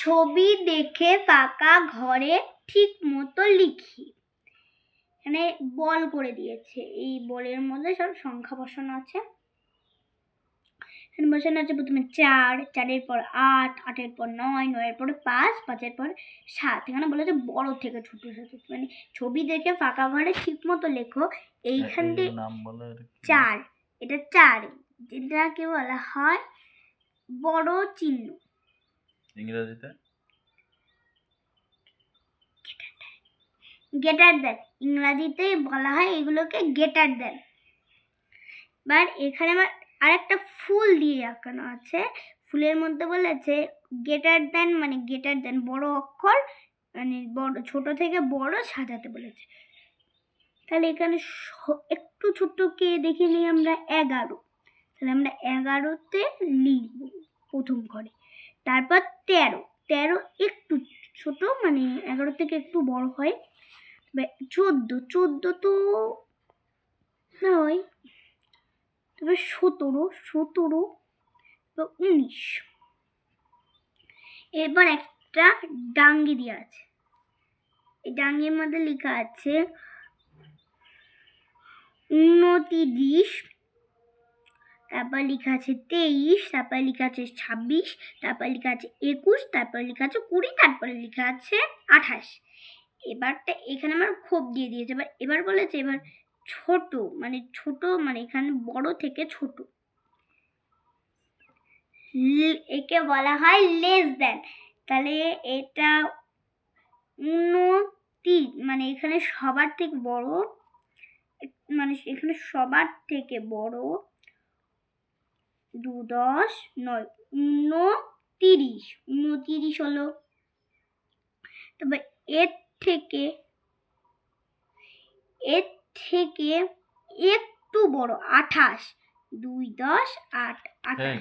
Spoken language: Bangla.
ছবি দেখে ফাঁকা ঘরে ঠিক মতো লিখি। এখানে বল করে দিয়েছে, এই বলের মধ্যে সব সংখ্যা বসানো আছে। এখানে বসানো আছে প্রথমে 4, 4-এর পর 8, 8-এর পর 9, 9-এর পরে 5, 5-এর পর 7। এখানে বলেছে বড় থেকে ছোট, মানে ছবি দেখে ফাঁকা ঘরে ঠিক মতো লেখো। এইখান থেকে 4, এটা 4, যেটাকে বলা হয় বড় চিহ্ন। ইংরেজিতে গ্রেটার দ্যান, ইংরেজিতে বলা হয় এগুলোকে গ্রেটার দ্যান। এবার এখানে আমার আরেকটা ফুল দিয়ে আঁকানো আছে। ফুলের মধ্যে বলেছে গ্রেটার দ্যান, মানে গ্রেটার দ্যান বড় অক্ষর, মানে বড় ছোট থেকে বড় সাজাতে বলেছে। তাহলে এখানে একটু ছোটকে দেখে নিই আমরা 11। তাহলে আমরা 11-তে লিখব প্রথম ঘরে। তারপর 13, 13 একটু ছোট, মানে 11 থেকে একটু বড় হয়। 14, 14 তো নয়। তবে 17, 17, 19। এবার একটা ডাঙ্গি দিয়ে আছে, এই ডাঙ্গির মধ্যে লেখা আছে 29, তারপর লেখা আছে 23, তারপর লেখা আছে 26, তারপর লেখা আছে 21, তারপর লেখা আছে 20, তারপরে লেখা আছে 28। এবারটা এখানে আমার খোপ দিয়ে দিয়েছে। এবার বলেছে এবার ছোট, মানে এখানে বড় থেকে ছোট, একে বলা হয় লেস দ্যান। তাহলে এটা 29, মানে এখানে সবার থেকে বড়, মানে এখানে সবার থেকে বড় 2, 10, 9, 29, 29 হলো। তবে এর থেকে একটু বড় 28, 2, 10, 8, 28।